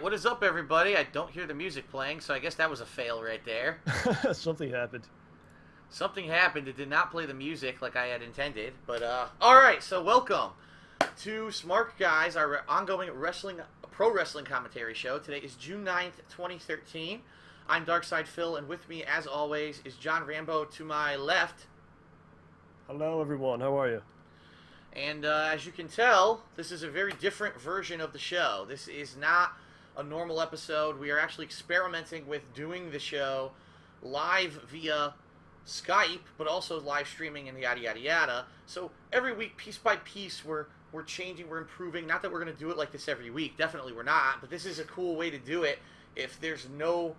what is up, everybody? I don't hear the music playing, so I guess that was a fail right there. Something happened. Something happened. It did not play the music like I had intended. But, alright, so welcome to Smark, guys, our ongoing pro wrestling commentary show. Today is June 9th, 2013. I'm Darkside Phil, and with me, as always, is John Rambo to my left. Hello, everyone. How are you? And as you can tell, this is a very different version of the show. This is not a normal episode. We are actually experimenting with doing the show live via Skype, but also live streaming and yada yada yada. So every week, piece by piece, we're changing, we're improving. Not that we're going to do it like this every week. Definitely we're not. But this is a cool way to do it if there's no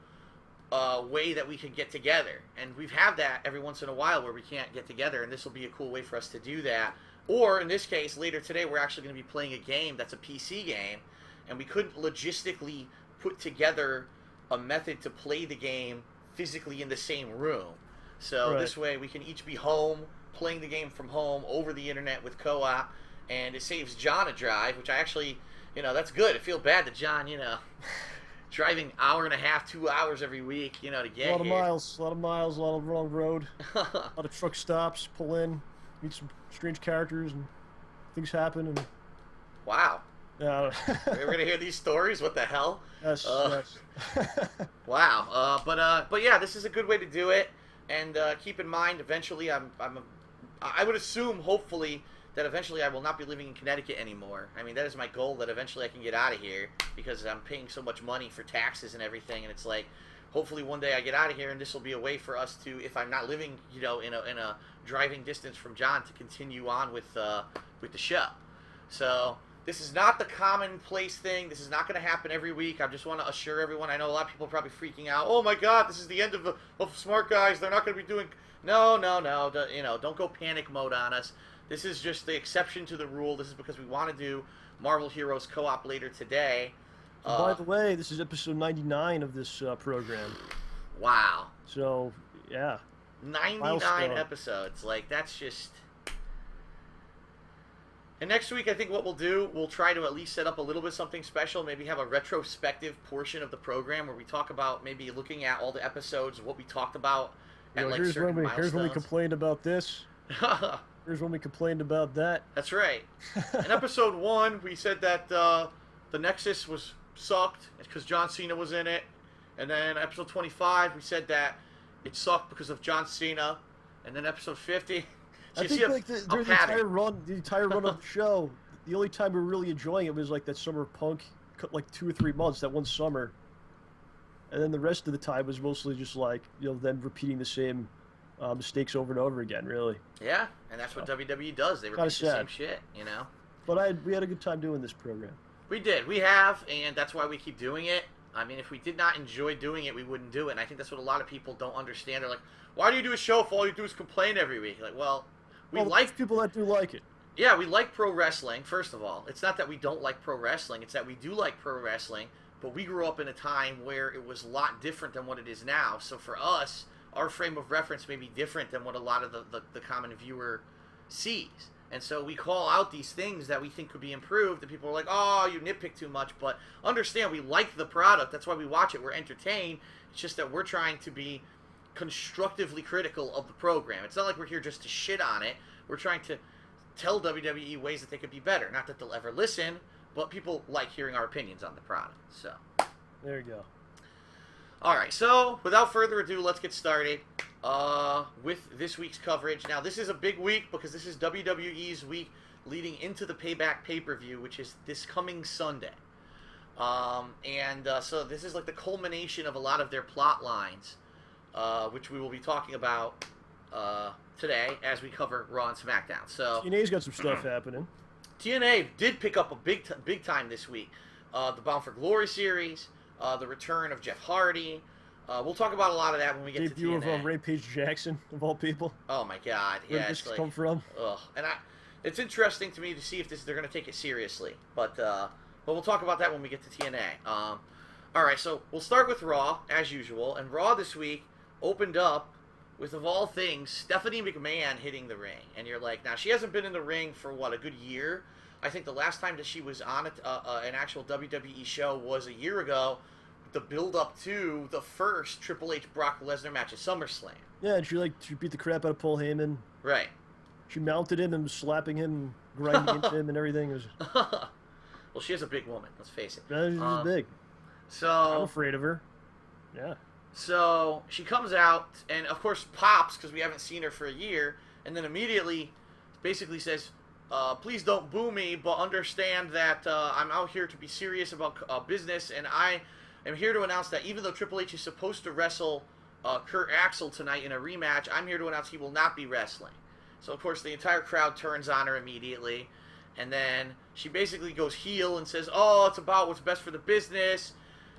way that we can get together. And we've had that every once in a while where we can't get together, and this will be a cool way for us to do that. Or, in this case, later today, we're actually going to be playing a game that's a PC game, and we couldn't logistically put together a method to play the game physically in the same room. So Right. this way, we can each be home, playing the game from home, over the internet with co-op, and it saves John a drive, which I actually, that's good. I feel bad that John, driving hour and a half, 2 hours every week, to get here. A lot of miles, a lot of wrong road, a lot of truck stops, pull in, meet some strange characters, and things happen, and... Wow. Yeah. We're going to hear these stories? What the hell? Yes, yes. Wow. But yeah, this is a good way to do it. And keep in mind, eventually, I would assume, hopefully, that eventually I will not be living in Connecticut anymore. I mean, that is my goal, that eventually I can get out of here, because I'm paying so much money for taxes and everything, and it's like, hopefully one day I get out of here, and this will be a way for us to, if I'm not living, in a driving distance from John, to continue on with the show. So this is not the commonplace thing. This is not going to happen every week. I just want to assure everyone. I know a lot of people are probably freaking out. Oh my God, this is the end of Smart Guys. They're not going to be doing. No. Don't go panic mode on us. This is just the exception to the rule. This is because we want to do Marvel Heroes co-op later today. By the way, this is episode 99 of this program. Wow. So, yeah. 99 Milestone. episodes. Like, that's just... And next week, I think what we'll do, we'll try to at least set up a little bit something special. Maybe have a retrospective portion of the program where we talk about maybe looking at all the episodes, what we talked about at like certain milestones. Here's when we complained about this. Here's when we complained about that. That's right. In episode 1, we said that the Nexus sucked because John Cena was in it. And then episode 25, we said that it sucked because of John Cena. And then episode 50... So I think like the entire run of the show, the only time we were really enjoying it was like that summer punk, like 2 or 3 months, that one summer, and then the rest of the time was mostly just like them repeating the same mistakes over and over again, really. Yeah, and that's what WWE does. They repeat the same shit, But we had a good time doing this program. We did. We have, and that's why we keep doing it. I mean, if we did not enjoy doing it, we wouldn't do it. And I think that's what a lot of people don't understand. They're like, why do you do a show if all you do is complain every week? Like, well... We like people that do like it. Yeah, we like pro wrestling, first of all. It's not that we don't like pro wrestling. It's that we do like pro wrestling, but we grew up in a time where it was a lot different than what it is now. So for us, our frame of reference may be different than what a lot of the common viewer sees. And so we call out these things that we think could be improved, and people are like, oh, you nitpick too much. But understand, we like the product. That's why we watch it. We're entertained. It's just that we're trying to be constructively critical of the program. It's not like we're here just to shit on it. We're trying to tell WWE ways that they could be better. Not that they'll ever listen, but people like hearing our opinions on the product. So there you go. Alright, so without further ado, let's get started with this week's coverage. Now, this is a big week because this is WWE's week leading into the Payback pay-per-view, which is this coming Sunday. So this is like the culmination of a lot of their plot lines, which we will be talking about today as we cover Raw and SmackDown. So TNA's got some stuff happening. TNA did pick up a big time this week. The Bound for Glory series, the return of Jeff Hardy. We'll talk about a lot of that when we get to TNA. Debut of Rampage Jackson, of all people. Oh my God! Where Yeah, did this come from? Ugh. And it's interesting to me to see if they're going to take it seriously. But we'll talk about that when we get to TNA. All right, so we'll start with Raw as usual. And Raw this week opened up with, of all things, Stephanie McMahon hitting the ring. And you're like, now she hasn't been in the ring for, what, a good year? I think the last time that she was on an actual WWE show was a year ago, the build-up to the first Triple H Brock Lesnar match at SummerSlam. Yeah, and she beat the crap out of Paul Heyman. Right. She mounted him and was slapping him, grinding into him and everything. It was... Well, she is a big woman, let's face it. Yeah, she's big. So I'm afraid of her. Yeah. So she comes out and, of course, pops because we haven't seen her for a year, and then immediately basically says, please don't boo me, but understand that I'm out here to be serious about business, and I am here to announce that even though Triple H is supposed to wrestle Kurt Axel tonight in a rematch, I'm here to announce he will not be wrestling. So, of course, the entire crowd turns on her immediately, and then she basically goes heel and says, oh, it's about what's best for the business.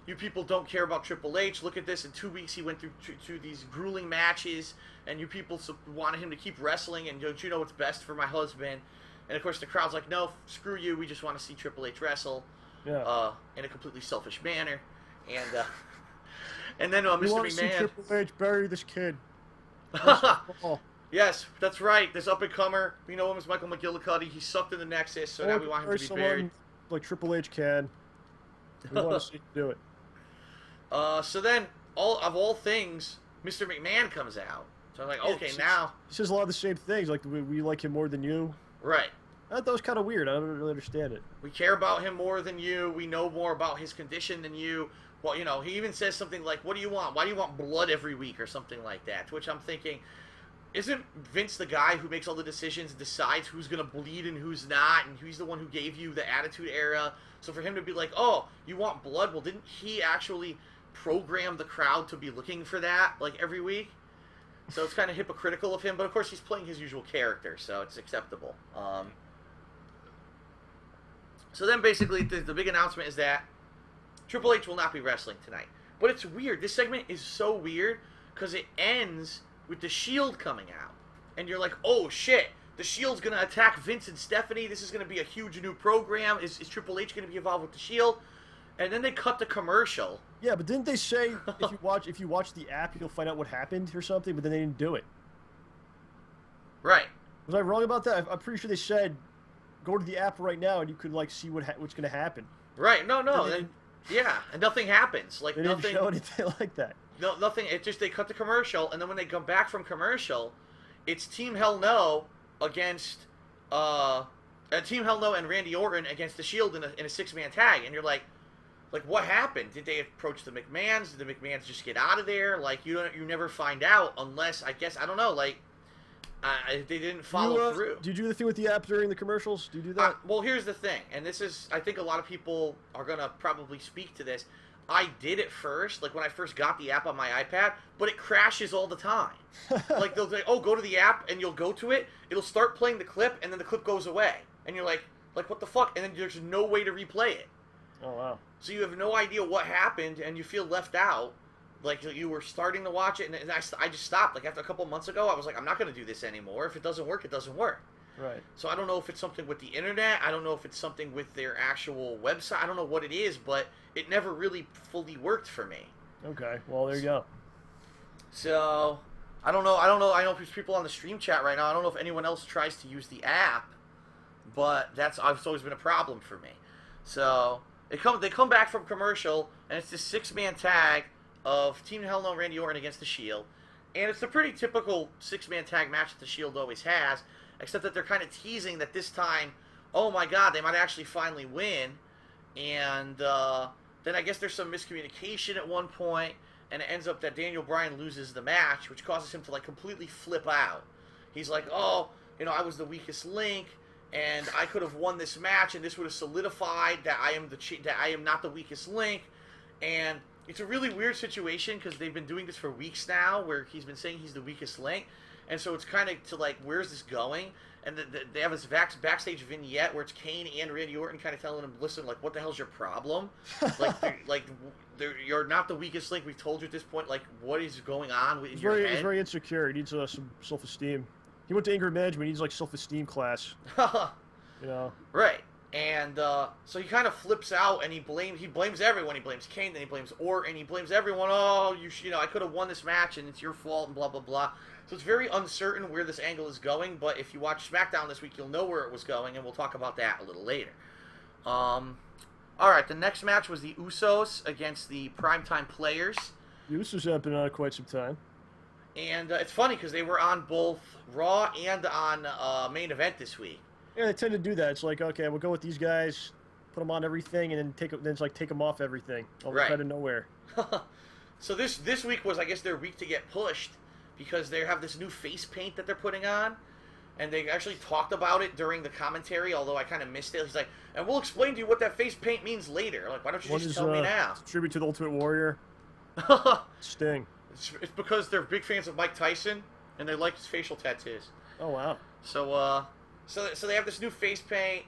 You people don't care about Triple H. Look at this. In 2 weeks, he went through these grueling matches, and you people wanted him to keep wrestling, and don't you know what's best for my husband? And, of course, the crowd's like, no, screw you. We just want to see Triple H wrestle in a completely selfish manner. And then Mr. We McMahon... want to see Triple H bury this kid. Yes, that's right. This up-and-comer, we know him as Michael McGillicuddy. He sucked in the Nexus, so now we want him to be buried. Like Triple H can. We want to see him do it. So then, all things, Mr. McMahon comes out. So I'm like, okay, now... He says a lot of the same things, like, we like him more than you. Right. That was kind of weird. I don't really understand it. We care about him more than you. We know more about his condition than you. Well, you know, he even says something like, what do you want? Why do you want blood every week or something like that? To which I'm thinking... Isn't Vince the guy who makes all the decisions, decides who's going to bleed and who's not, and he's the one who gave you the Attitude Era? So for him to be like, oh, you want blood? Well, didn't he actually program the crowd to be looking for that, like, every week? So it's kind of hypocritical of him, but of course he's playing his usual character, so it's acceptable. So then basically the big announcement is that Triple H will not be wrestling tonight. But it's weird. This segment is so weird because it ends... with the Shield coming out. And you're like, oh shit, the Shield's going to attack Vince and Stephanie. This is going to be a huge new program. Is Triple H going to be involved with the Shield? And then they cut the commercial. Yeah, but didn't they say if you watch the app, you'll find out what happened or something, but then they didn't do it. Right. Was I wrong about that? I'm pretty sure they said, go to the app right now and you could, like, see what's going to happen. Right. No. Yeah, and nothing happens. Like, they didn't show anything like that. No, nothing. It just, they cut the commercial, and then when they come back from commercial, it's Team Hell No against Team Hell No and Randy Orton against the Shield in a six-man tag, and you're like, what happened? Did they approach the McMahons? Did the McMahons just get out of there? Like, you never find out unless, I guess, I don't know, like, they didn't follow through. Do you do the thing with the app during the commercials? Do you do that? Well, here's the thing, and this is, I think a lot of people are gonna probably speak to this. I did it first, like when I first got the app on my iPad, but it crashes all the time. Like they'll say, oh, go to the app, and you'll go to it, it'll start playing the clip, and then the clip goes away. And you're like what the fuck? And then there's no way to replay it. Oh, wow. So you have no idea what happened, and you feel left out. Like you were starting to watch it, and I just stopped. Like after a couple months ago, I was like, I'm not going to do this anymore. If it doesn't work, it doesn't work. Right. So I don't know if it's something with the internet. I don't know if it's something with their actual website. I don't know what it is, but it never really fully worked for me. Okay. Well, there you go. So I don't know. I know there's people on the stream chat right now. I don't know if anyone else tries to use the app, but it's always been a problem for me. So they come back from commercial, and it's this six-man tag of Team Hell No Randy Orton against the Shield, and it's a pretty typical six-man tag match that the Shield always has. Except that they're kind of teasing that this time, oh my god, they might actually finally win. And then I guess there's some miscommunication at one point, and it ends up that Daniel Bryan loses the match, which causes him to like completely flip out. He's like, oh, I was the weakest link, and I could have won this match, and this would have solidified that I am not the weakest link. And it's a really weird situation because they've been doing this for weeks now, where he's been saying he's the weakest link. And so it's kind of to like, where's this going? And they have this backstage vignette where it's Kane and Randy Orton kind of telling him, listen, like, what the hell's your problem? You're not the weakest link. We've told you at this point. Like, what is going on in your head? He's very insecure. He needs some self-esteem. He went to anger management. He needs like self-esteem class. Right. And so he kind of flips out, and he blames everyone. He blames Kane, then he blames Orton, he blames everyone. Oh, I could have won this match, and it's your fault, and blah blah blah. So it's very uncertain where this angle is going, but if you watch SmackDown this week, you'll know where it was going, and we'll talk about that a little later. All right, the next match was the Usos against the Primetime Players. The Usos have been on quite some time. And it's funny because they were on both Raw and on Main Event this week. Yeah, they tend to do that. It's like, okay, we'll go with these guys, put them on everything, and then take them off everything. Right. Out of nowhere. So this week was, I guess, their week to get pushed because they have this new face paint that they're putting on. And they actually talked about it during the commentary, although I kind of missed it. He's like, and we'll explain to you what that face paint means later. Like, why don't you just tell me now? Tribute to the Ultimate Warrior. Sting. It's because they're big fans of Mike Tyson, and they like his facial tattoos. Oh, wow. So they have this new face paint.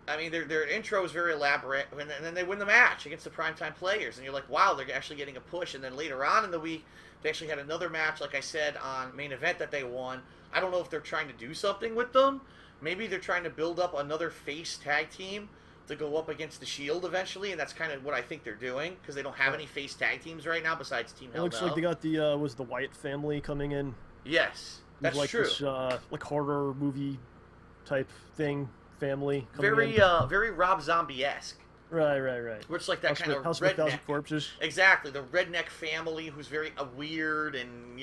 I mean, their intro is very elaborate, and then they win the match against the Primetime Players, and you're like, wow, they're actually getting a push. And then later on in the week, they actually had another match, like I said, on Main Event that they won. I don't know if they're trying to do something with them. Maybe they're trying to build up another face tag team to go up against the Shield eventually, and that's kind of what I think they're doing, because they don't have any face tag teams right now besides Team Hell No. It looks like they got the Wyatt family coming in. Yes, that's like true. This, like horror movie type thing, family coming very in. Very Rob Zombie-esque. Right. Where it's like that kind of House redneck. of 1,000 Corpses. Exactly, the redneck family who's very weird and,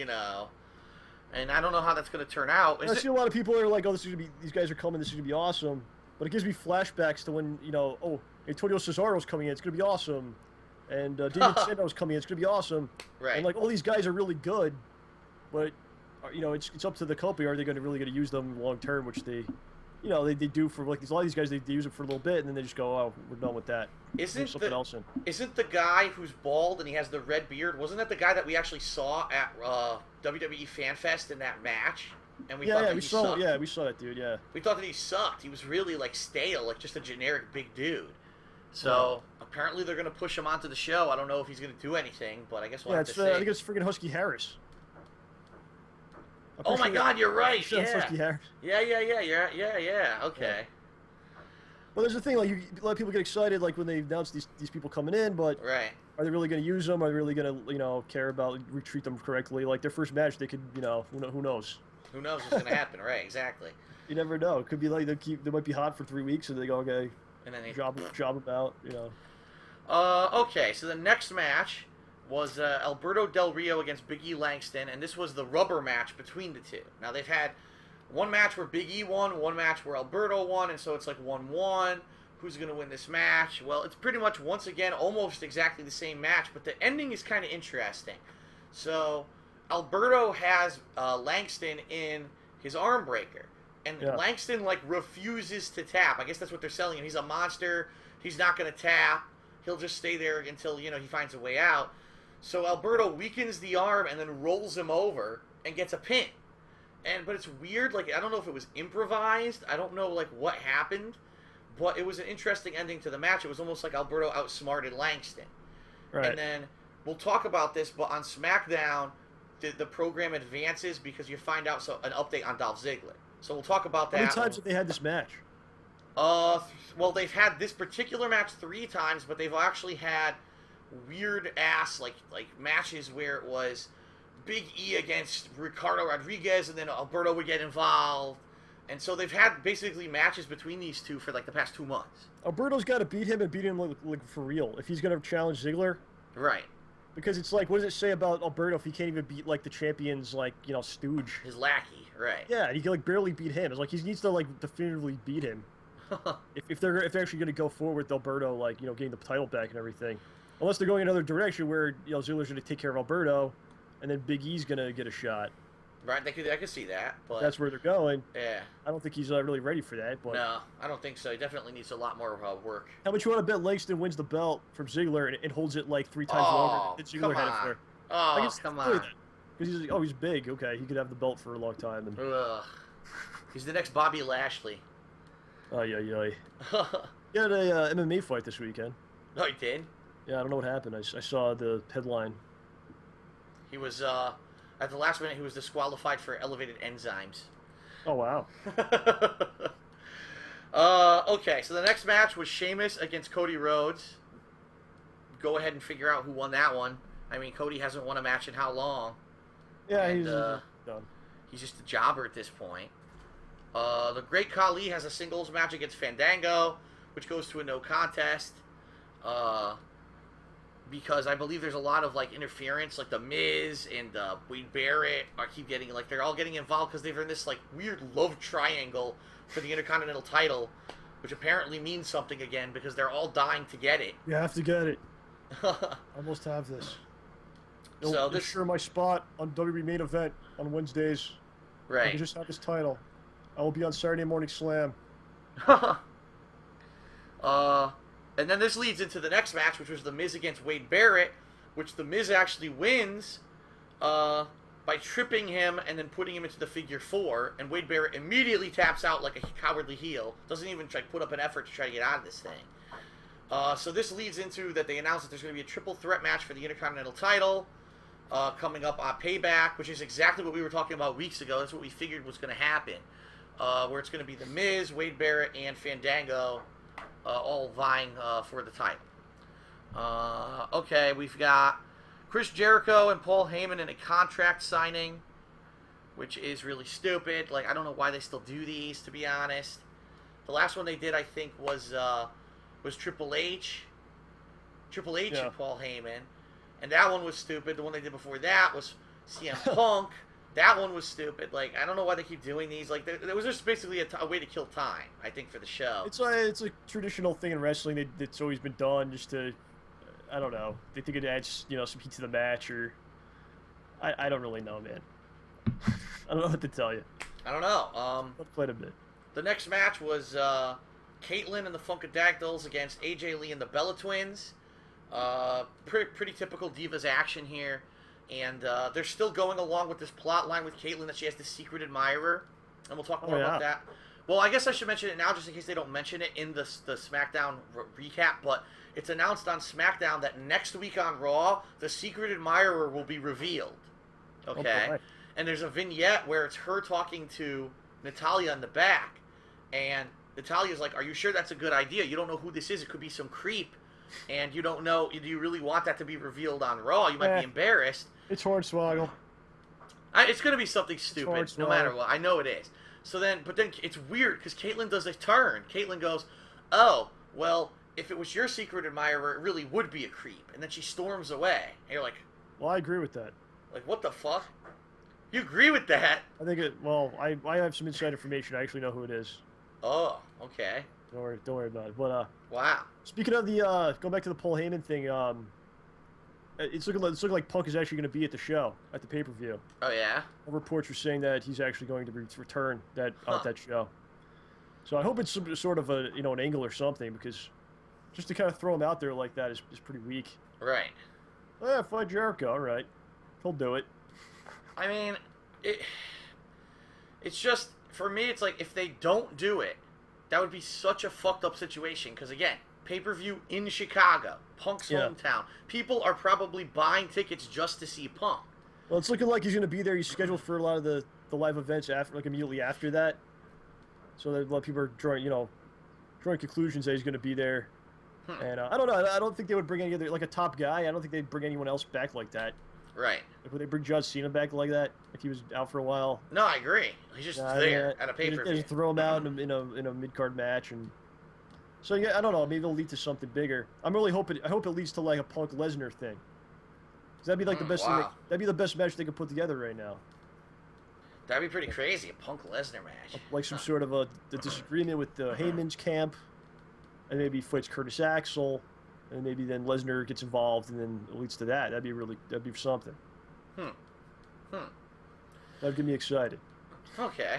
and I don't know how that's going to turn out. I see a lot of people are like, oh, these guys are coming, this is going to be awesome. But it gives me flashbacks to when, Antonio Cesaro's coming in, it's going to be awesome. And David Sando's coming in, it's going to be awesome. Right. And, like, all these guys are really good, but, it's up to the company. Are they really going to use them long term, which they do for, like, a lot of these guys, they use it for a little bit, and then they just go, oh, we're done with that. Isn't the guy who's bald and he has the red beard, wasn't that the guy that we actually saw at WWE Fan Fest in that match? And we thought we saw that dude, yeah. We thought that he sucked. He was really, like, stale, like just a generic big dude. So, apparently they're going to push him onto the show. I don't know if he's going to do anything, but I guess we'll have to see. I think it's freaking Husky Harris. Oh my God, you're right. Yeah. Husky Harris. Yeah. Okay. Well, there's the thing, like, a lot of people get excited, like, when they announce these people coming in, but right. Are they really going to use them? Are they really going to, care about, treat them correctly? Like, their first match, they could, who knows? Who knows what's going to happen, right? Exactly. You never know. It could be like they might be hot for 3 weeks, and they go, okay, and then they job about, Okay, so the next match was Alberto Del Rio against Big E Langston, and this was the rubber match between the two. Now, they've had one match where Big E won, one match where Alberto won, and so it's like 1-1. Who's going to win this match? Well, it's pretty much, once again, almost exactly the same match, but the ending is kind of interesting. So, Alberto has Langston in his arm breaker, and Langston, like, refuses to tap. I guess that's what they're selling him. He's a monster. He's not going to tap. He'll just stay there until, he finds a way out. So Alberto weakens the arm and then rolls him over and gets a pin. But it's weird. Like, I don't know if it was improvised. I don't know, like, what happened. But it was an interesting ending to the match. It was almost like Alberto outsmarted Langston. Right. And then we'll talk about this, but on SmackDown, the program advances because you find out an update on Dolph Ziggler. So we'll talk about that. How many times have they had this match? Well, they've had this particular match 3 times, but they've actually had weird ass like matches where it was Big E against Ricardo Rodriguez, and then Alberto would get involved. And so they've had basically matches between these two for like the past 2 months. Alberto's got to beat him and beat him like for real if he's going to challenge Ziggler. Right. Because it's like, what does it say about Alberto if he can't even beat like the champion's like stooge? His lackey, right? Yeah, he can like barely beat him. It's like he needs to like definitively beat him. if they're actually going to go forward with Alberto, like getting the title back and everything, unless they're going another direction where Ziggler's going to take care of Alberto, and then Big E's going to get a shot. Right, I could see that. But that's where they're going. Yeah. I don't think he's really ready for that. But no, I don't think so. He definitely needs a lot more work. How much you want to bet Langston wins the belt from Ziggler and holds it like 3 times longer than Ziggler had it for? Oh, come on. Because he's big. Okay, he could have the belt for a long time. And... He's the next Bobby Lashley. He had a MMA fight this weekend. Oh, he did? Yeah, I don't know what happened. I saw the headline. He was... At the last minute, he was disqualified for elevated enzymes. Oh, wow. Okay, so the next match was Sheamus against Cody Rhodes. Go ahead and figure out who won that one. I mean, Cody hasn't won a match in how long? Yeah, he's done. He's just a jobber at this point. The Great Khali has a singles match against Fandango, which goes to a no contest. Because I believe there's a lot of like interference, like the Miz and Wade Barrett keep getting like they're all getting involved because they're in this like weird love triangle for the Intercontinental title, which apparently means something again because they're all dying to get it. You have to get it. I must have this. So this sure my spot on WWE Main Event on Wednesdays. Right. I can just have this title. I will be on Saturday Morning Slam. And then this leads into the next match, which was The Miz against Wade Barrett, which The Miz actually wins by tripping him and then putting him into the figure 4, and Wade Barrett immediately taps out like a cowardly heel. Doesn't even try put up an effort to try to get out of this thing. So this leads into that they announced that there's going to be a triple threat match for the Intercontinental title coming up on Payback, which is exactly what we were talking about weeks ago. That's what we figured was going to happen, where it's going to be The Miz, Wade Barrett, and Fandango all vying for the title. Okay, we've got Chris Jericho and Paul Heyman in a contract signing, which is really stupid. Like, I don't know why they still do these, to be honest. The last one they did, I think, was Triple H. Triple H and Paul Heyman. And that one was stupid. The one they did before that was CM Punk. That one was stupid. Like, I don't know why they keep doing these. Like, there was just basically a way to kill time, I think, for the show. It's a traditional thing in wrestling that's always been done just to, I don't know. They think it adds, some heat to the match, or I don't really know, man. I don't know what to tell you. I don't know. Let's play it a bit. The next match was Caitlyn and the Funkadactyls against AJ Lee and the Bella Twins. Pretty typical Divas action here. And they're still going along with this plot line with Caitlyn that she has this secret admirer. And we'll talk more about that. Well, I guess I should mention it now just in case they don't mention it in the SmackDown recap. But it's announced on SmackDown that next week on Raw, the secret admirer will be revealed. Okay? Oh, and there's a vignette where it's her talking to Natalya in the back. And Natalia's like, are you sure that's a good idea? You don't know who this is. It could be some creep. And you don't know, do you really want that to be revealed on Raw? You might be embarrassed. It's Hornswoggle. It's going to be something stupid, no matter what. I know it is. But then it's weird, because Caitlyn does a turn. Caitlyn goes, oh, well, if it was your secret admirer, it really would be a creep. And then she storms away. And you're like... Well, I agree with that. Like, what the fuck? You agree with that? I think I have some inside information. I actually know who it is. Oh, okay. Don't worry about it. But wow. Speaking of the going back to the Paul Heyman thing, it's looking like Punk is actually going to be at the show at the pay-per-view. Oh yeah. Reports are saying that he's actually going to return at that show. So I hope it's some sort of a an angle or something, because just to kind of throw him out there like that is pretty weak. Right. Yeah, fight Jericho. All right, he'll do it. I mean, it's just for me. It's like if they don't do it, that would be such a fucked up situation. Because again, pay-per-view in Chicago, Punk's hometown. People are probably buying tickets just to see Punk. Well, it's looking like he's going to be there. He's scheduled for a lot of the live events immediately after that. So a lot of people are drawing conclusions that he's going to be there. And I don't know. I don't think they would bring any other, like a top guy. I don't think they'd bring anyone else back like that. Right. Like, would they bring John Cena back like that? Like he was out for a while? No, I agree. He's just there at a pay-per-view. Just throw him out in a mid-card match, and so yeah, I don't know. Maybe it'll lead to something bigger. I'm really hoping. I hope it leads to like a Punk Lesnar thing. 'Cause that'd be like the best. Wow. That'd be the best match they could put together right now. That'd be pretty crazy, a Punk Lesnar match. Like some sort of a disagreement with the Heyman's camp, and maybe fights Curtis Axel, and maybe then Lesnar gets involved, and then it leads to that. That'd be something. That'd get me excited. Okay.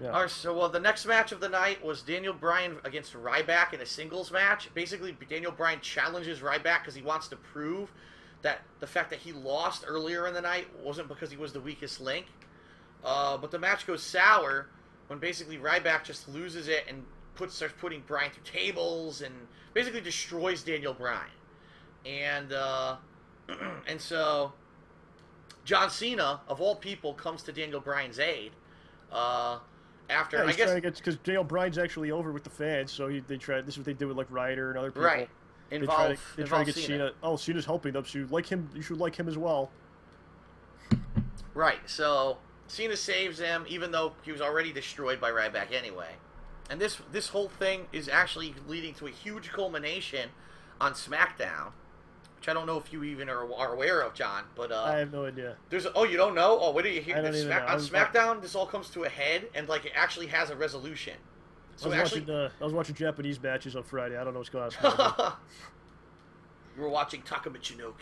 Yeah. All right, so the next match of the night was Daniel Bryan against Ryback in a singles match. Basically, Daniel Bryan challenges Ryback because he wants to prove that the fact that he lost earlier in the night wasn't because he was the weakest link. But the match goes sour when basically Ryback just loses it and starts putting Bryan through tables and basically destroys Daniel Bryan. And and so John Cena, of all people, comes to Daniel Bryan's aid. After I guess because Daniel Bryan's actually over with the fans, so they try. This is what they did with like Ryder and other people. Right. They try to get Cena. Oh, Cena's helping them, so you should like him as well. Right. So Cena saves him, even though he was already destroyed by Ryback anyway. And this whole thing is actually leading to a huge culmination on SmackDown, which I don't know if you even are aware of, John. But I have no idea. You don't know? Oh, what do you hear? I don't even know. On SmackDown, this all comes to a head, and like it actually has a resolution. So I was watching Japanese matches on Friday. I don't know what's going on. You were watching Taka Michinoku.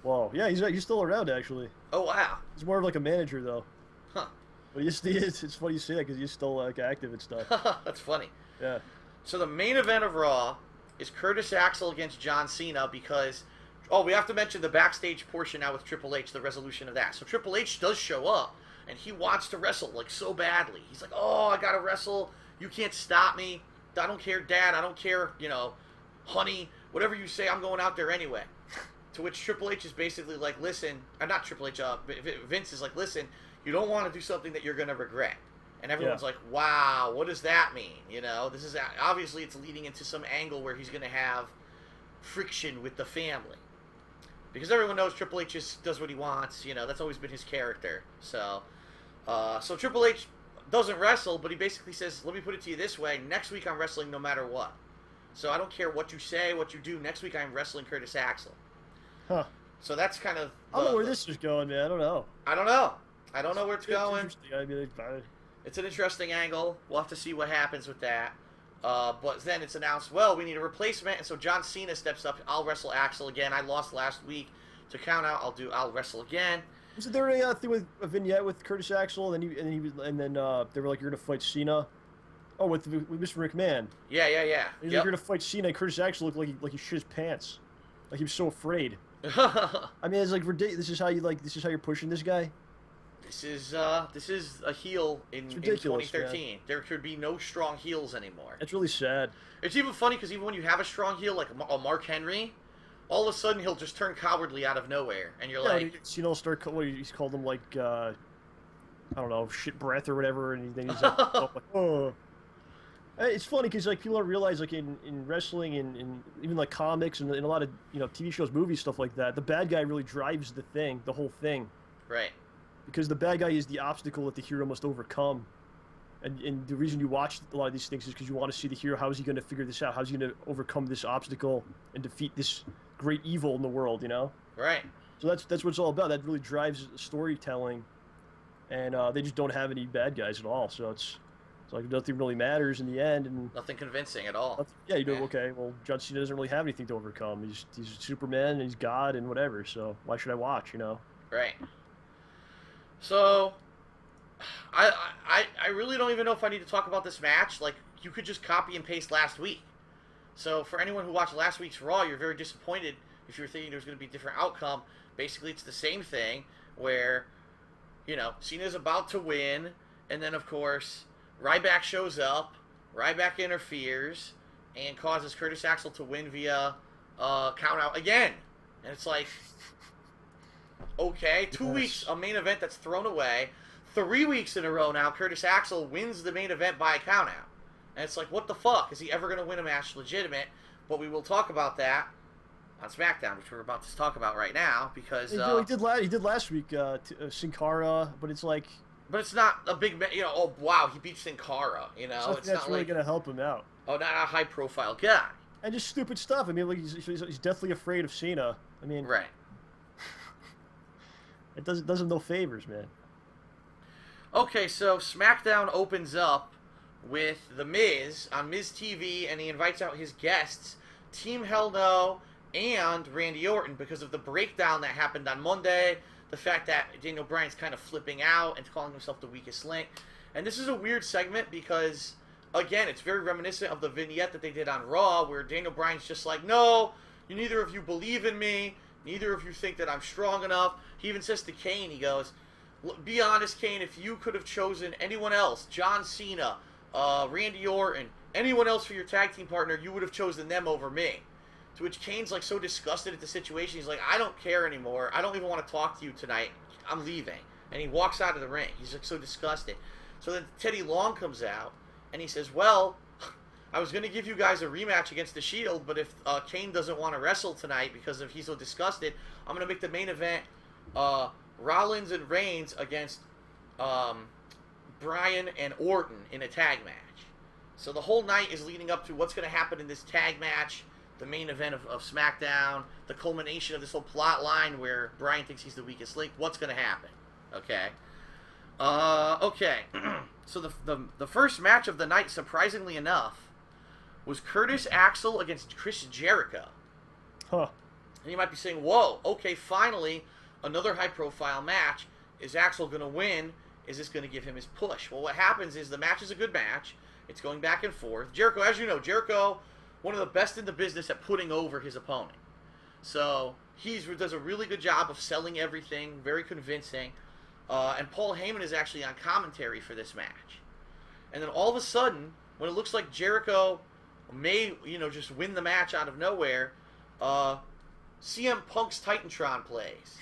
Whoa, yeah, he's still around actually. Oh wow. He's more of like a manager though. Huh. But he is. It's funny you say that because he's still like active and stuff. That's funny. Yeah. So the main event of Raw is Curtis Axel against John Cena because, we have to mention the backstage portion now with Triple H, the resolution of that. So Triple H does show up, and he wants to wrestle like so badly. He's like, oh, I gotta wrestle. You can't stop me. I don't care, Dad. I don't care, honey. Whatever you say, I'm going out there anyway. To which Triple H is basically like, listen, not Triple H, Vince is like, listen, you don't want to do something that you're going to regret. And everyone's like, wow, what does that mean? This is obviously it's leading into some angle where he's going to have friction with the family. Because everyone knows Triple H just does what he wants. That's always been his character. So Triple H doesn't wrestle, but he basically says, let me put it to you this way. Next week I'm wrestling no matter what. So I don't care what you say, what you do. Next week I'm wrestling Curtis Axel. Huh. So that's kind of... I don't know where this is going, man. I don't know. I don't know where it's going. I mean, it's an interesting angle. We'll have to see what happens with that. But then it's announced, well, we need a replacement, and so John Cena steps up. I'll wrestle Axel again. I lost last week to count out. I'll wrestle again. Wasn't there a thing with a vignette with Curtis Axel, and then they were like, you're gonna fight Cena? Oh, with Mr. McMahon. Yeah. He's like, you're gonna fight Cena, and Curtis Axel looked like he shit his pants, like he was so afraid. I mean, it's like ridiculous. This is how you're pushing this guy. This is a heel in 2013. Man. There could be no strong heels anymore. It's really sad. It's even funny because even when you have a strong heel like a Mark Henry, all of a sudden he'll just turn cowardly out of nowhere, and you're like, start. He's called him like I don't know, shit breath or whatever, and then he's like, oh. It's funny because like people don't realize like in wrestling and even like comics and in a lot of TV shows, movies, stuff like that, the bad guy really drives the whole thing. Right. Because the bad guy is the obstacle that the hero must overcome, and the reason you watch a lot of these things is because you want to see the hero. How is he going to figure this out? How is he going to overcome this obstacle and defeat this great evil in the world? Right. So that's what it's all about. That really drives storytelling, and they just don't have any bad guys at all. So it's like nothing really matters in the end, and nothing convincing at all. Okay, well, John Cena doesn't really have anything to overcome. He's Superman and he's God and whatever. So why should I watch? Right. So, I really don't even know if I need to talk about this match. Like, you could just copy and paste last week. So for anyone who watched last week's Raw, you're very disappointed if you were thinking there was going to be a different outcome. Basically, it's the same thing where, Cena's about to win, and then of course Ryback shows up, Ryback interferes, and causes Curtis Axel to win via count out again. And it's like, okay, 2 weeks, a main event that's thrown away. 3 weeks in a row now, Curtis Axel wins the main event by a count out. And it's like, what the fuck? Is he ever going to win a match legitimate? But we will talk about that on SmackDown, which we're about to talk about right now, because... He did last week, Sin Cara, but it's like... But it's not a big, oh wow, he beat Sin Cara, So it's that's not really like, gonna help him out. Oh, not a high-profile guy. And just stupid stuff. I mean, like he's deathly afraid of Cena. I mean, right. It does him no favors, man. Okay, so SmackDown opens up with The Miz on Miz TV, and he invites out his guests, Team Hell No and Randy Orton, because of the breakdown that happened on Monday. The fact that Daniel Bryan's kind of flipping out and calling himself the weakest link. And this is a weird segment because, again, it's very reminiscent of the vignette that they did on Raw, where Daniel Bryan's just like, no, neither of you believe in me. Neither of you think that I'm strong enough. He even says to Kane, he goes, be honest, Kane, if you could have chosen anyone else, John Cena, Randy Orton, anyone else for your tag team partner, you would have chosen them over me. To which Kane's like so disgusted at the situation, he's like, I don't care anymore. I don't even want to talk to you tonight. I'm leaving. And he walks out of the ring. He's like so disgusted. So then Teddy Long comes out, and he says, well, I was going to give you guys a rematch against The Shield, but if Kane doesn't want to wrestle tonight because of he's so disgusted, I'm going to make the main event Rollins and Reigns against Bryan and Orton in a tag match. So the whole night is leading up to what's going to happen in this tag match, the main event of SmackDown, the culmination of this whole plot line where Bryan thinks he's the weakest link. What's going to happen? Okay. Okay. So the first match of the night, surprisingly enough, was Curtis Axel against Chris Jericho. Huh. And you might be saying, whoa, okay, finally, another high-profile match. Is Axel going to win? Is this going to give him his push? Well, what happens is the match is a good match. It's going back and forth. Jericho, as you know, one of the best in the business at putting over his opponent. So he does a really good job of selling everything, very convincing. And Paul Heyman is actually on commentary for this match. And then all of a sudden, when it looks like Jericho may, just win the match out of nowhere, CM Punk's Titantron plays.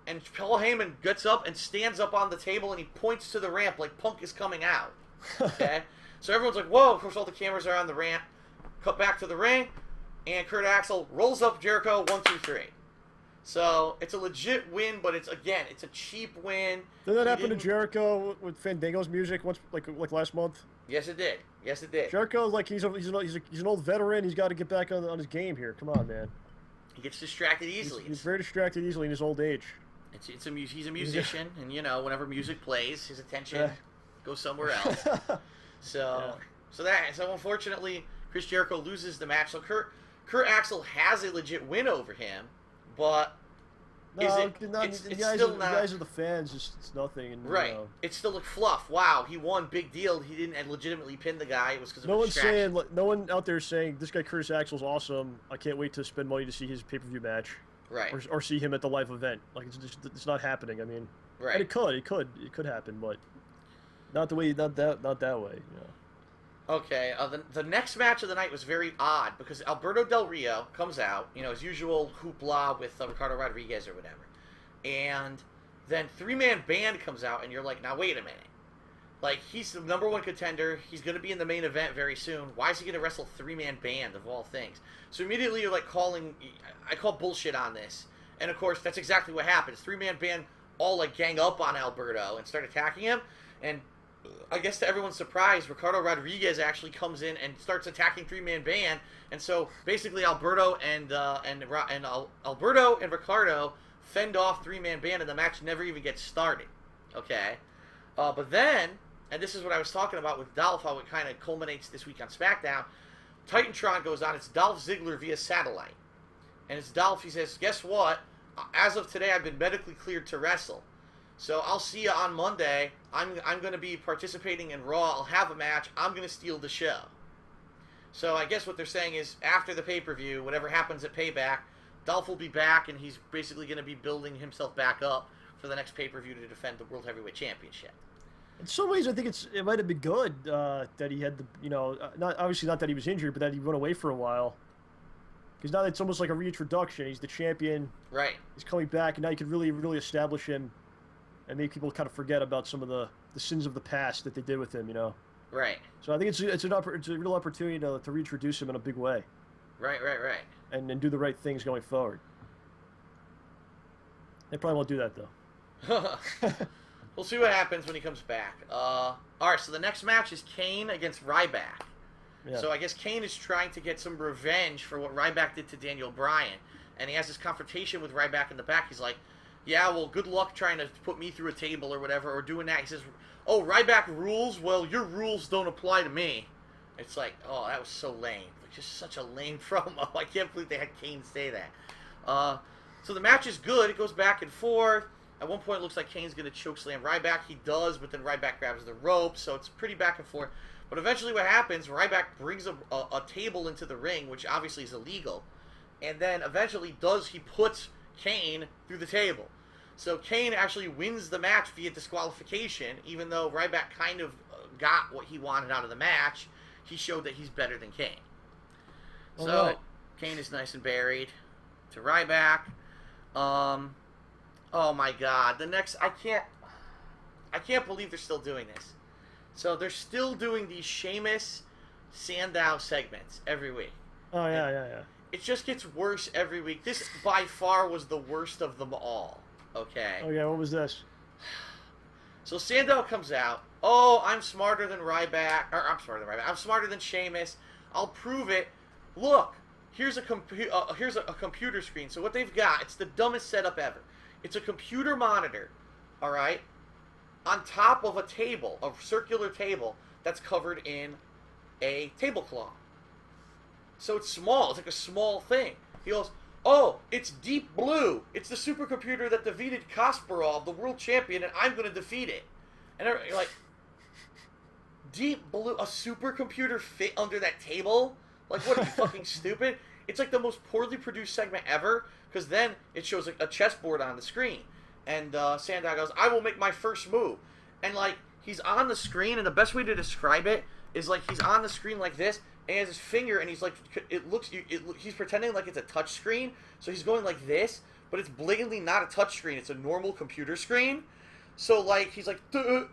And Paul Heyman gets up and stands up on the table and he points to the ramp like Punk is coming out. Okay? So everyone's like, whoa, of course all the cameras are on the ramp. Cut back to the ring, and Kurt Axel rolls up Jericho, 1, 2, 3. So it's a legit win, but it's a cheap win. Did that happen to Jericho with Fandango's music once, like last month? Yes, it did. Yes, it did. Jericho, like he's an old veteran. He's got to get back on his game here. Come on, man. He gets distracted easily. He's very distracted easily in his old age. He's a musician, and whenever music plays, his attention goes somewhere else. So unfortunately, Chris Jericho loses the match. So Kurt Axel has a legit win over him, but the guys are the fans. It's nothing. And, right. It's still like fluff. Wow, he won, big deal. He didn't legitimately pin the guy. It was because of a distraction. No one out there saying this guy Curtis Axel's awesome. I can't wait to spend money to see his pay-per-view match. Right. Or see him at the live event. Like it's not happening. I mean, right. And it could happen, but not that way. Okay. The next match of the night was very odd because Alberto Del Rio comes out, his usual hoopla with Ricardo Rodriguez or whatever, and then 3-man band comes out, and you're like, now wait a minute. Like, he's the number one contender. He's going to be in the main event very soon. Why is he going to wrestle 3-man band of all things? So immediately you're like I call bullshit on this. And of course, that's exactly what happens. 3-man band all like gang up on Alberto and start attacking him. And I guess to everyone's surprise, Ricardo Rodriguez actually comes in and starts attacking 3-man band. And so basically Alberto and Ricardo fend off 3-man band, and the match never even gets started. Okay? But then, and this is what I was talking about with Dolph, how it kind of culminates this week on SmackDown, Titantron goes on. It's Dolph Ziggler via satellite. And it's Dolph, he says, guess what? As of today, I've been medically cleared to wrestle. So I'll see you on Monday. I'm going to be participating in Raw. I'll have a match. I'm going to steal the show. So I guess what they're saying is after the pay-per-view, whatever happens at Payback, Dolph will be back, and he's basically going to be building himself back up for the next pay-per-view to defend the World Heavyweight Championship. In some ways, I think it might have been good that he had not that he was injured, but that he went away for a while. Because now it's almost like a reintroduction. He's the champion. Right. He's coming back, and now you can really, really establish him and make people kind of forget about some of the sins of the past that they did with him, Right. So I think it's a real opportunity to reintroduce him in a big way. Right. And do the right things going forward. They probably won't do that, though. We'll see what happens when he comes back. All right, so the next match is Kane against Ryback. Yeah. So I guess Kane is trying to get some revenge for what Ryback did to Daniel Bryan. And he has this confrontation with Ryback in the back. He's like, yeah, well, good luck trying to put me through a table or whatever, or doing that. He says, oh, Ryback rules? Well, your rules don't apply to me. It's like, oh, that was so lame. Like, just such a lame promo. I can't believe they had Kane say that. So the match is good. It goes back and forth. At one point, it looks like Kane's going to chokeslam Ryback. He does, but then Ryback grabs the rope, so it's pretty back and forth. But eventually what happens, Ryback brings a table into the ring, which obviously is illegal. And then eventually he puts Kane through the table. So Kane actually wins the match via disqualification, even though Ryback kind of got what he wanted out of the match. He showed that he's better than Kane. So right. Kane is nice and buried to Ryback. Oh my God! I can't believe they're still doing this. So they're still doing these Sheamus Sandow segments every week. Oh yeah. It just gets worse every week. This by far was the worst of them all. Okay. Oh yeah, what was this? So Sandow comes out. Oh, I'm smarter than Ryback. Or I'm smarter than Ryback. I'm smarter than Sheamus. I'll prove it. Look, here's a computer screen. So what they've got, it's the dumbest setup ever. It's a computer monitor, all right, on top of a table, a circular table that's covered in a tablecloth. So it's small. It's like a small thing. He goes, oh, it's Deep Blue. It's the supercomputer that defeated Kasparov, the world champion, and I'm going to defeat it. And you're like, Deep Blue, a supercomputer fit under that table? Like, what, are you fucking stupid? It's like the most poorly produced segment ever, because then it shows like a chessboard on the screen. And Sandow goes, I will make my first move. And, like, he's on the screen, and the best way to describe it is, like, he's on the screen like this, and he has his finger, and he's like, he's pretending like it's a touch screen, so he's going like this, but it's blatantly not a touch screen. It's a normal computer screen. So, like, he's like, and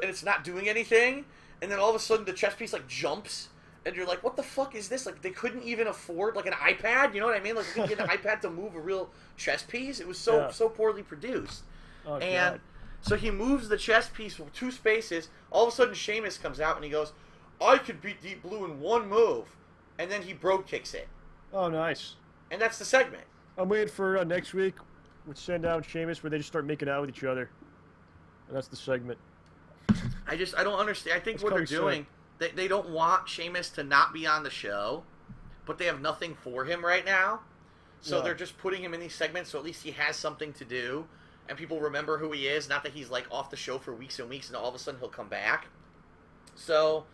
it's not doing anything, and then all of a sudden the chess piece, like, jumps, and you're like, what the fuck is this? Like, they couldn't even afford, like, an iPad, you know what I mean? Like, they couldn't get an iPad to move a real chess piece. It was so poorly produced. Oh, and God. so he moves the chess piece with 2 spaces. All of a sudden, Sheamus comes out, and he goes, I could beat Deep Blue in 1 move. And then he brogue kicks it. Oh, nice. And that's the segment. I'm waiting for next week with Sandow and Sheamus where they just start making out with each other. And that's the segment. I don't understand. I think what they're doing, they don't want Sheamus to not be on the show, but they have nothing for him right now. So they're just putting him in these segments so at least he has something to do. And people remember who he is. Not that he's, like, off the show for weeks and weeks and all of a sudden he'll come back. So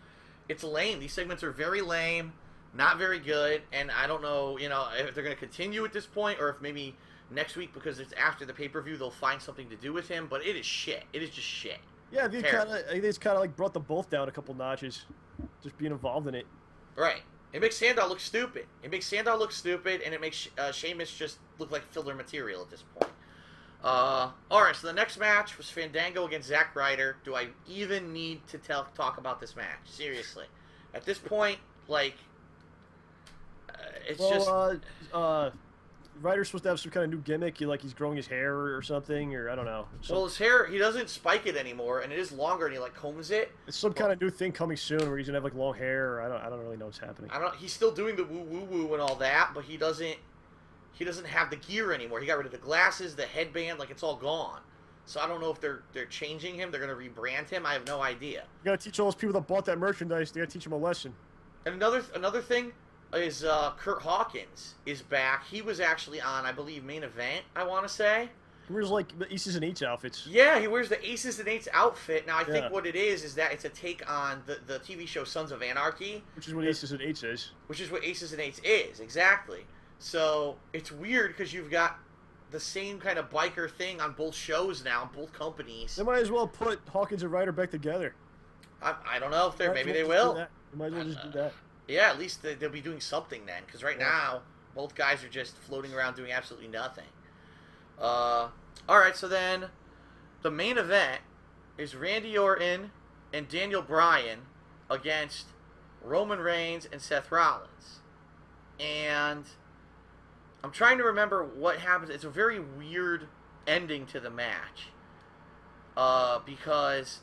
it's lame. These segments are very lame, not very good, and I don't know, if they're going to continue at this point or if maybe next week, because it's after the pay-per-view, they'll find something to do with him, but it is shit. It is just shit. Yeah, I think it's kind of like brought them both down a couple notches, just being involved in it. Right. It makes Sandow look stupid. And it makes Sheamus just look like filler material at this point. Alright, so the next match was Fandango against Zack Ryder. Do I even need to talk about this match? Seriously. At this point, like, Ryder's supposed to have some kind of new gimmick. He's growing his hair or something, or I don't know. Well, his hair, he doesn't spike it anymore, and it is longer, and he, like, combs it. It's some kind of new thing coming soon where he's going to have, like, long hair, or I don't really know what's happening. He's still doing the woo-woo-woo and all that, but he doesn't have the gear anymore. He got rid of the glasses, the headband, like, it's all gone. So I don't know if they're changing him. They're going to rebrand him. I have no idea. You got to teach all those people that bought that merchandise. They got to teach them a lesson. And another thing is Kurt Hawkins is back. He was actually on, I believe, Main Event, I want to say. He wears, like, the Aces and Eights outfits. Yeah, he wears the Aces and Eights outfit. Now, I think what it is that it's a take on the TV show Sons of Anarchy. Which is what Aces and Eights is. Which is what Aces and Eights is, exactly. So it's weird because you've got the same kind of biker thing on both shows now, both companies. They might as well put Hawkins and Ryder back together. I don't know if maybe they will. They might as well just do that. Yeah, at least they'll be doing something then, because right now both guys are just floating around doing absolutely nothing. All right, so then the main event is Randy Orton and Daniel Bryan against Roman Reigns and Seth Rollins, and I'm trying to remember what happens. It's a very weird ending to the match. Because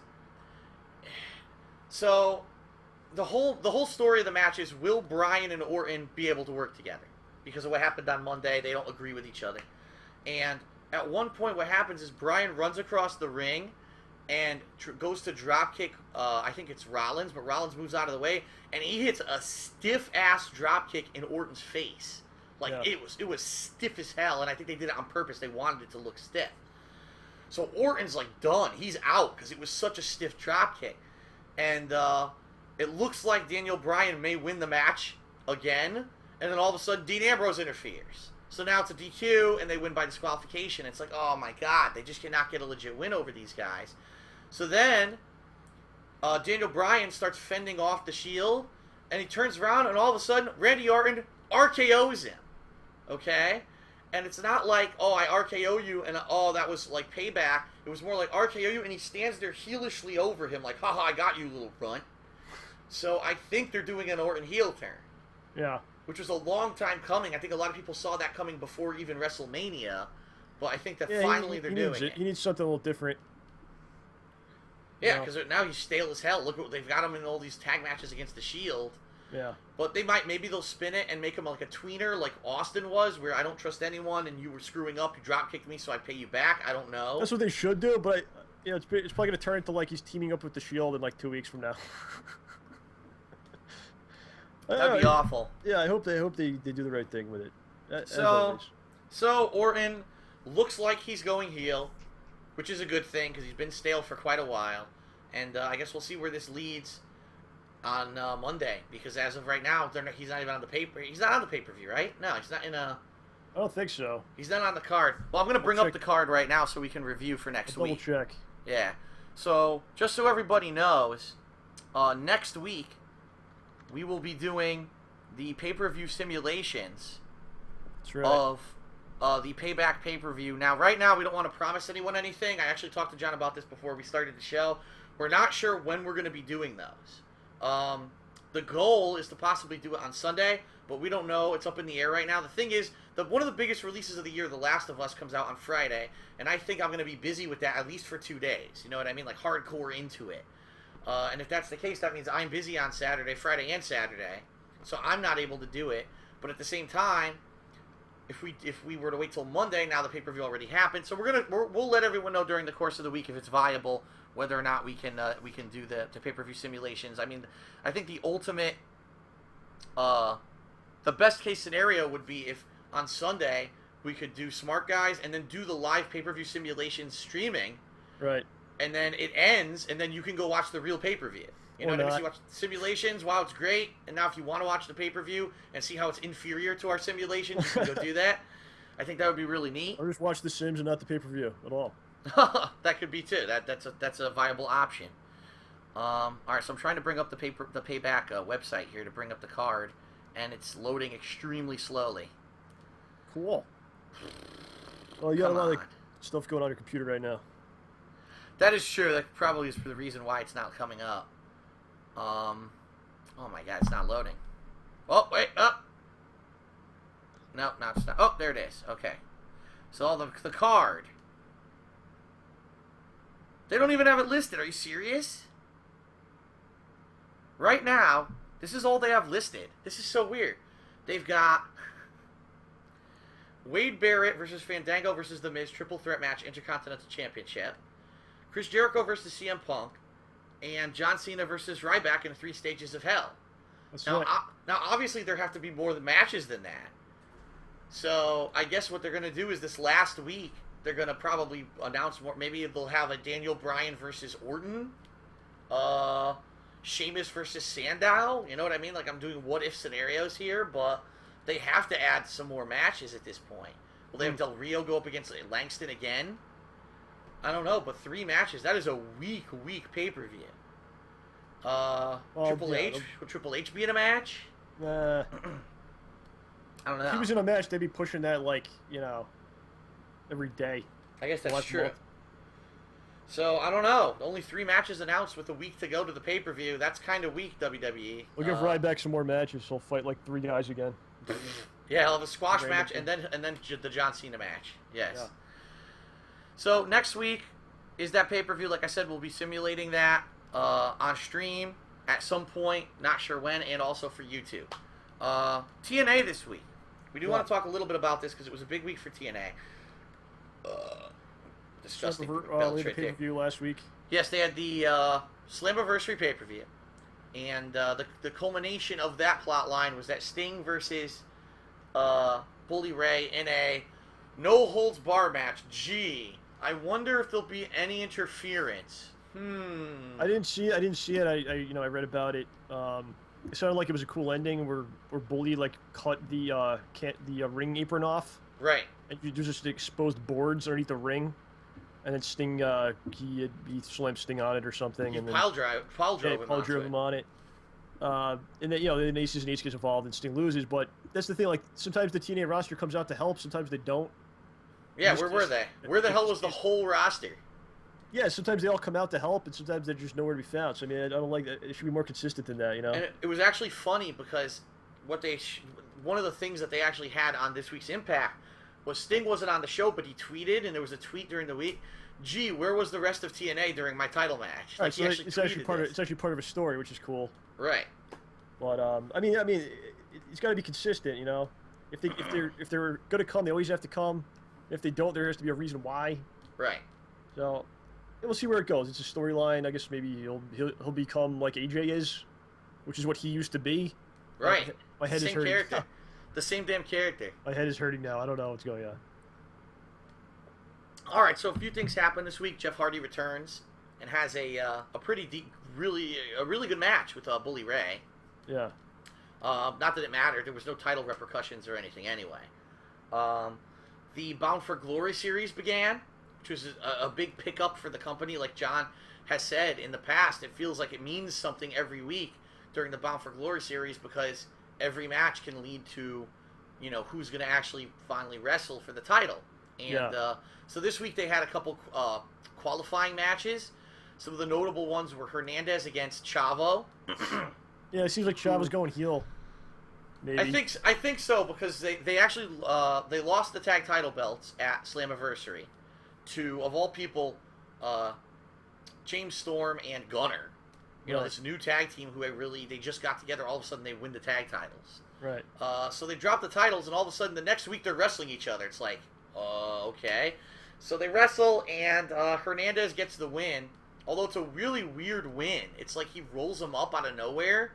so the whole story of the match is, will Bryan and Orton be able to work together? Because of what happened on Monday, they don't agree with each other. And at one point what happens is Bryan runs across the ring and goes to dropkick, I think it's Rollins, but Rollins moves out of the way, and he hits a stiff-ass dropkick in Orton's face. Like, it was stiff as hell, and I think they did it on purpose. They wanted it to look stiff. So Orton's, like, done. He's out, because it was such a stiff dropkick. And it looks like Daniel Bryan may win the match again, and then all of a sudden Dean Ambrose interferes. So now it's a DQ, and they win by disqualification. It's like, oh my god, they just cannot get a legit win over these guys. So then Daniel Bryan starts fending off the Shield, and he turns around, and all of a sudden Randy Orton RKO's him. Okay? And it's not like, oh, I RKO you, and oh, that was like payback. It was more like RKO you, and he stands there heelishly over him, like, haha, I got you, little runt. So I think they're doing an Orton heel turn. Yeah. Which was a long time coming. I think a lot of people saw that coming before even WrestleMania, but I think that finally they're doing it. He needs something a little different. Yeah, because now he's stale as hell. Look, they've got him in all these tag matches against the Shield. Yeah. But maybe they'll spin it and make him like a tweener, like Austin was, where I don't trust anyone, and you were screwing up, you drop kicked me, so I pay you back. I don't know. That's what they should do, but it's probably gonna turn into like he's teaming up with the Shield in like 2 weeks from now. That'd be awful. Yeah, I hope they do the right thing with it. So Orton looks like he's going heel, which is a good thing because he's been stale for quite a while, and I guess we'll see where this leads on Monday, because as of right now, he's not even on the paper. He's not on the pay-per-view, right? No, he's not in a... I don't think so. He's not on the card. Well, I'm going to bring up the card right now so we can review for next week. Double check. Yeah. So, just so everybody knows, next week, we will be doing the pay-per-view simulations of the Payback pay-per-view. Now, right now, we don't want to promise anyone anything. I actually talked to John about this before we started the show. We're not sure when we're going to be doing those. The goal is to possibly do it on Sunday, but we don't know. It's up in the air right now. The thing is, one of the biggest releases of the year, The Last of Us, comes out on Friday, and I think I'm going to be busy with that at least for 2 days. You know what I mean? Like, hardcore into it. And if that's the case, that means I'm busy on Friday and Saturday, so I'm not able to do it. But at the same time, if we were to wait till Monday, now the pay-per-view already happened. So we'll let everyone know during the course of the week if it's viable, whether or not we can do the pay-per-view simulations. I mean, I think the ultimate, the best case scenario would be if on Sunday we could do Smark Guys and then do the live pay-per-view simulations streaming. Right. And then it ends, and then you can go watch the real pay-per-view. You know what I mean? So you watch simulations, wow, it's great. And now if you want to watch the pay-per-view and see how it's inferior to our simulations, you can go do that. I think that would be really neat. Or just watch The Sims and not the pay-per-view at all. That could be too. That's a viable option. All right, so I'm trying to bring up the Payback website here to bring up the card, and it's loading extremely slowly. Cool. Well, you got a lot of stuff going on your computer right now. That is true. That probably is the reason why it's not coming up. Oh my God, it's not loading. Oh wait, up. No, it's not. Oh, there it is. Okay. So the card. They don't even have it listed. Are you serious? Right now, this is all they have listed. This is so weird. They've got Wade Barrett versus Fandango versus The Miz, triple threat match, Intercontinental Championship. Chris Jericho versus CM Punk. And John Cena versus Ryback in 3 Stages of Hell. Now, obviously, there have to be more matches than that. So, I guess what they're going to do is this last week, they're going to probably announce more. Maybe they'll have a Daniel Bryan versus Orton. Sheamus versus Sandow. You know what I mean? Like, I'm doing what-if scenarios here, but they have to add some more matches at this point. Will they have Del Rio go up against Langston again? I don't know, but 3 matches. That is a weak pay-per-view. Triple H? Would Triple H be in a match? I don't know. If he was in a match, they'd be pushing that, like, every day. I guess that's true. So, I don't know. Only 3 matches announced with a week to go to the pay-per-view. That's kind of weak, WWE. We'll give Ryback some more matches. He'll fight, like, 3 guys again. Yeah, he'll have a squash match and then the John Cena match. Yes. Yeah. So, next week is that pay-per-view. Like I said, we'll be simulating that on stream at some point. Not sure when, and also for YouTube. TNA this week. We do want to talk a little bit about this because it was a big week for TNA. Disgusting. We had the pay-per-view last week. Yes, they had the Slammiversary pay-per-view. And the culmination of that plot line was that Sting versus Bully Ray in a no-holds-bar match. Gee, I wonder if there'll be any interference. I didn't see it. I read about it. It sounded like it was a cool ending where Bully cut the ring apron off. Right. And you just exposed boards underneath the ring, and then Sting he slammed Sting on it or something, and then pile drove him on it. And then then Aces and Eights gets involved and Sting loses. But that's the thing. Like sometimes the TNA roster comes out to help, sometimes they don't. Yeah, where were they? Where the hell was the whole roster? Yeah, sometimes they all come out to help, and sometimes they're just nowhere to be found. So I mean, I don't like that. It should be more consistent than that, And it was actually funny because one of the things that they actually had on this week's Impact was Sting wasn't on the show, but he tweeted, and there was a tweet during the week. Gee, where was the rest of TNA during my title match? Right, so it's actually part of a story, which is cool. Right. But I mean, it's got to be consistent, you know. If they're gonna come, they always have to come. If they don't, there has to be a reason why. Right. So we'll see where it goes. It's a storyline. I guess maybe he'll become like AJ is, which is what he used to be. Right. My head is hurting. Character. The same damn character. My head is hurting now. I don't know what's going on. All right, so a few things happened this week. Jeff Hardy returns and has a pretty deep, really good match with Bully Ray. Yeah. Not that it mattered. There was no title repercussions or anything anyway. The Bound for Glory series began, which was a big pickup for the company. Like John has said in the past, it feels like it means something every week during the Bound for Glory series because every match can lead to, you know, who's going to actually finally wrestle for the title. And so this week they had a couple qualifying matches. Some of the notable ones were Hernandez against Chavo. Yeah, it seems like Chavo's going heel. Maybe. I think so because they actually they lost the tag title belts at Slammiversary to, of all people, James Storm and Gunner. You know, this new tag team who they just got together. All of a sudden they win the tag titles. Right. So they drop the titles, and all of a sudden the next week they're wrestling each other. It's like, okay. So they wrestle, and Hernandez gets the win. Although it's a really weird win. It's like he rolls him up out of nowhere.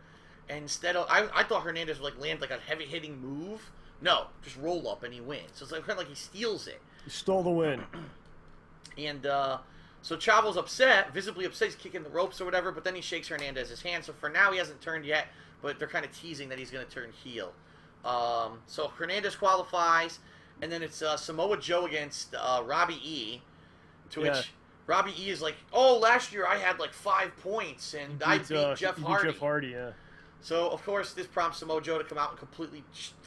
And instead of... I thought Hernandez would land like a heavy-hitting move. No, just roll up and he wins. So it's like, kind of like he steals it. He stole the win. And so Chavo's upset, visibly upset. He's kicking the ropes or whatever, but then he shakes Hernandez's hand. So for now, he hasn't turned yet, but they're kind of teasing that he's going to turn heel. So Hernandez qualifies, and then it's Samoa Joe against Robbie E. To which Robbie E is like, oh, last year I had like 5 points, and I beat Jeff Hardy. Jeff Hardy, yeah. So, of course, this prompts Samoa Joe to come out and completely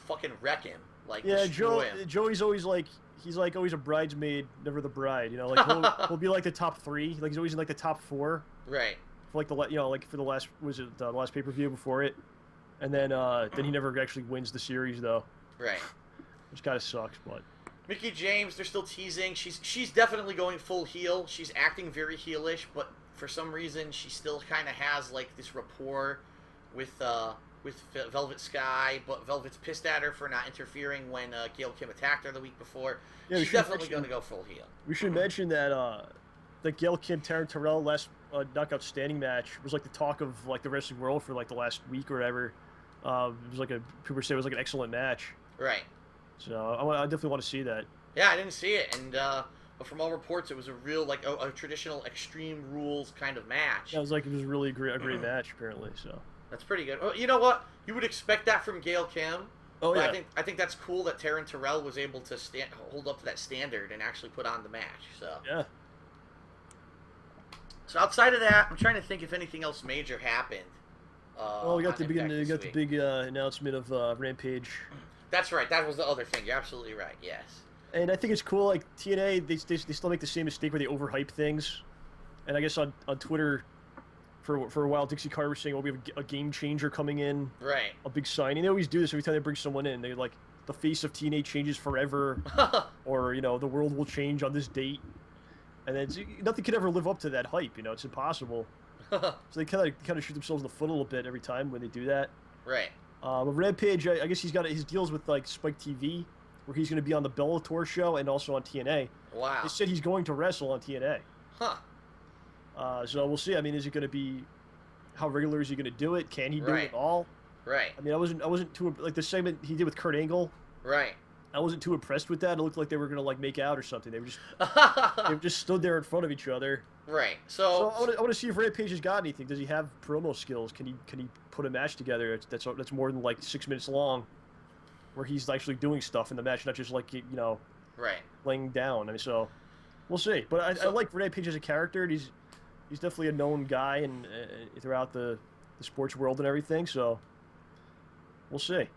fucking wreck him. Like, yeah, destroy him. Joey's always like, he's like always a bridesmaid, never the bride. You know, like he'll be like the top 3. Like he's always in like the top 4. Right. For like like for the last the last pay-per-view before it, and then he never actually wins the series though. Right. Which kind of sucks, but. Mickie James, they're still teasing. She's definitely going full heel. She's acting very heelish, but for some reason she still kind of has like this rapport with Velvet Sky, but Velvet's pissed at her for not interfering when Gail Kim attacked her the week before. Yeah, she's definitely going to go full heel. We should mention that the Gail Kim Taryn Terrell last knockout standing match was like the talk of like the wrestling world for like the last week or whatever. It was like people say it was like an excellent match. Right. So I definitely want to see that. Yeah, I didn't see it, and but from all reports, it was a real like a traditional Extreme Rules kind of match. Yeah, it was really a great match apparently. So. That's pretty good. You know what? You would expect that from Gail Kim. Oh, yeah. I think that's cool that Taryn Terrell was able to hold up to that standard and actually put on the match. So yeah. So outside of that, I'm trying to think if anything else major happened. We got the big announcement of Rampage. That's right. That was the other thing. You're absolutely right. Yes. And I think it's cool. Like TNA, they still make the same mistake where they overhype things. And I guess on Twitter. For a while, Dixie Carter was saying, "Oh, we have a game changer coming in, right? A big signing." They always do this every time they bring someone in. They like the face of TNA changes forever, or the world will change on this date, and then nothing could ever live up to that hype. It's impossible. So they kind of shoot themselves in the foot a little bit every time when they do that. Right. Rampage, I guess he's got his deals with like Spike TV, where he's going to be on the Bellator show and also on TNA. Wow. They said he's going to wrestle on TNA. Huh. So we'll see. I mean, is it going to be? How regular is he going to do it? Can he do it at all? Right. I mean, I wasn't too like the segment he did with Kurt Angle. Right. I wasn't too impressed with that. It looked like they were going to like make out or something. They just stood there in front of each other. Right. So I want to see if Rampage has got anything. Does he have promo skills? Can he put a match together that's more than like 6 minutes long, where he's actually doing stuff in the match, not just like right, laying down. I mean, so we'll see. But I like Rampage as a character. He's definitely a known guy and throughout the sports world and everything, so we'll see.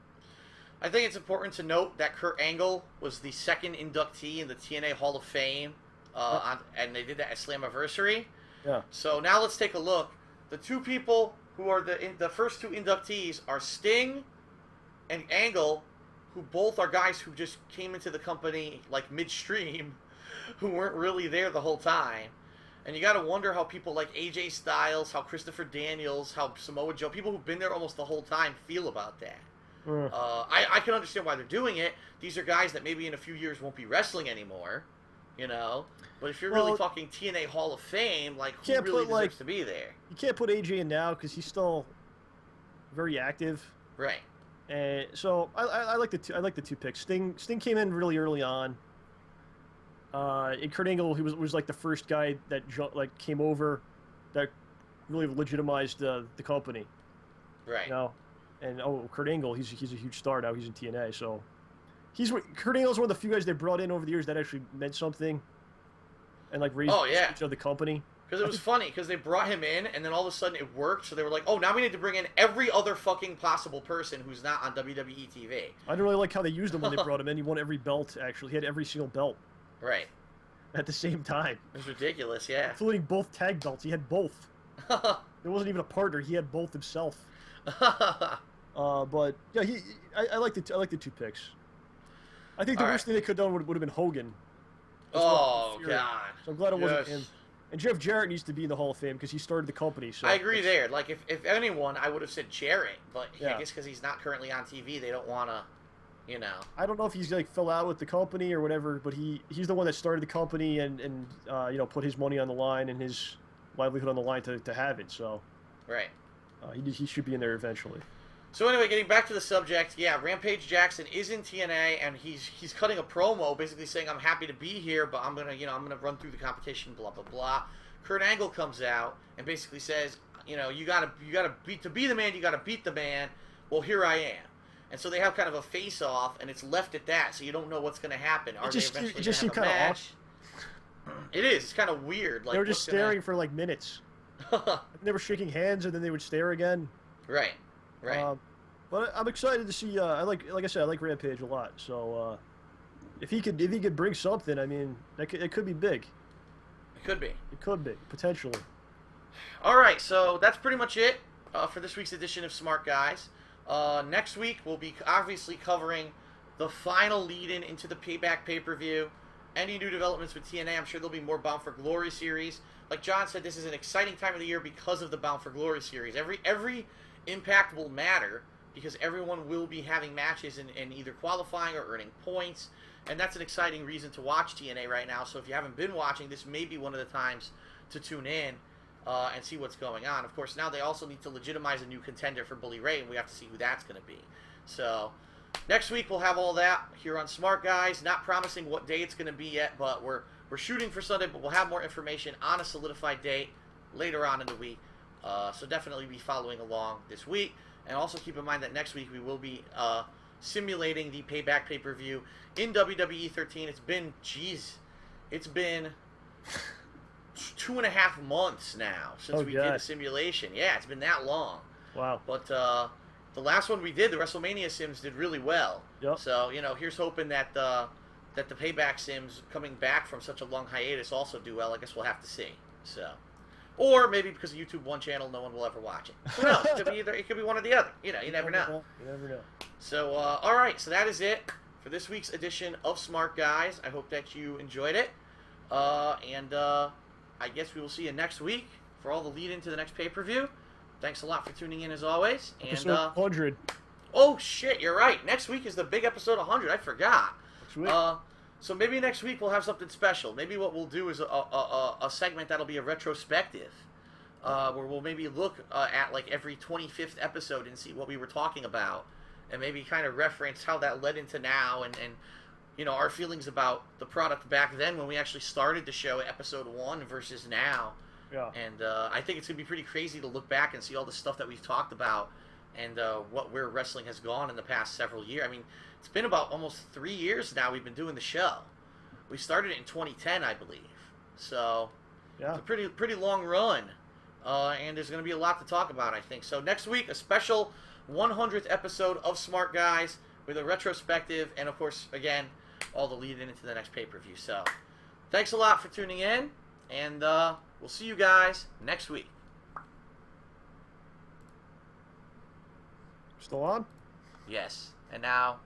I think it's important to note that Kurt Angle was the second inductee in the TNA Hall of Fame, and they did that at Slammiversary. Yeah. So now let's take a look. The two people who are the first two inductees are Sting and Angle, who both are guys who just came into the company like midstream, who weren't really there the whole time. And you got to wonder how people like AJ Styles, how Christopher Daniels, how Samoa Joe, people who've been there almost the whole time feel about that. I can understand why they're doing it. These are guys that maybe in a few years won't be wrestling anymore, you know. But if you're really talking TNA Hall of Fame, like, who really deserves to be there? You can't put AJ in now because he's still very active. Right. And so I like the two picks. Sting came in really early on. And Kurt Angle, he was like the first guy that came over, that really legitimized the company. Right. You know, and Kurt Angle, he's a huge star now. He's in TNA, so Kurt Angle's one of the few guys they brought in over the years that actually meant something, and like raised the image of the company. Because it was funny, because they brought him in, and then all of a sudden it worked, so they were like, oh, now we need to bring in every other fucking possible person who's not on WWE TV. I didn't really like how they used him when they brought him in. He won every belt, actually. He had every single belt. Right. At the same time. It was ridiculous, yeah. Including both tag belts. He had both. There wasn't even a partner. He had both himself. But, yeah, I like the two picks. I think the worst thing they could have done would have been Hogan. Oh, God. So I'm glad it wasn't him. And Jeff Jarrett needs to be in the Hall of Fame because he started the company. So I agree there. Like, if anyone, I would have said Jarrett. But I guess because he's not currently on TV, they don't want to, you know. I don't know if he's, like, fell out with the company or whatever, but he's the one that started the company and you know, put his money on the line and his livelihood on the line to have it. So right. He should be in there eventually. So anyway, getting back to the subject, yeah, Rampage Jackson is in TNA, and he's cutting a promo, basically saying, "I'm happy to be here, but I'm gonna run through the competition, blah blah blah." Kurt Angle comes out and basically says, "You know, you gotta be the man, you gotta beat the man." Well, here I am, and so they have kind of a face off, and it's left at that, so you don't know what's gonna happen. Are they eventually it just seemed kind of off. It is. It's kind of weird. Like, they were just staring for like minutes. They were shaking hands, and then they would stare again. Right. Right. But I'm excited to see. Like I said, I like Rampage a lot. So if he could bring something, I mean, it could be big. It could be. It could be potentially. All right, so that's pretty much it for this week's edition of Smart Guys. Next week we'll be obviously covering the final lead-in into the Payback pay-per-view. Any new developments with TNA? I'm sure there'll be more Bound for Glory series. Like John said, this is an exciting time of the year because of the Bound for Glory series. Every impact will matter because everyone will be having matches and either qualifying or earning points. And that's an exciting reason to watch TNA right now. So if you haven't been watching, this may be one of the times to tune in and see what's going on. Of course, now they also need to legitimize a new contender for Bully Ray, and we have to see who that's going to be. So next week we'll have all that here on Smart Guys. Not promising what day it's going to be yet, but we're shooting for Sunday, but we'll have more information on a solidified date later on in the week. So definitely be following along this week. And also keep in mind that next week we will be simulating the Payback pay-per-view in WWE 13. It's been 2.5 months now since we did the simulation. Yeah, it's been that long. Wow. But the last one we did, the WrestleMania sims, did really well. Yep. So, you know, here's hoping that the Payback sims coming back from such a long hiatus also do well. I guess we'll have to see. So, or maybe because of YouTube One channel, no one will ever watch it. Who knows? It could be one or the other. You know, you never know. You never know. So, all right. So that is it for this week's edition of Smart Guys. I hope that you enjoyed it. And I guess we will see you next week for all the lead into the next pay-per-view. Thanks a lot for tuning in as always. Episode 100. Oh, shit. You're right. Next week is the big episode 100. I forgot. Next week. So maybe next week we'll have something special. Maybe what we'll do is a segment that'll be a retrospective, where we'll maybe look at like every 25th episode and see what we were talking about, and maybe kind of reference how that led into now, and you know, our feelings about the product back then when we actually started the show at episode 1 versus now. Yeah. And I think it's gonna be pretty crazy to look back and see all the stuff that we've talked about, and where wrestling has gone in the past several years. I mean, it's been about almost 3 years now we've been doing the show. We started it in 2010, I believe. So, yeah, it's a pretty long run. And there's going to be a lot to talk about, I think. So next week, a special 100th episode of Smart Guys with a retrospective and, of course, again, all the lead into the next pay-per-view. So, thanks a lot for tuning in, and we'll see you guys next week. Still on? Yes. And now...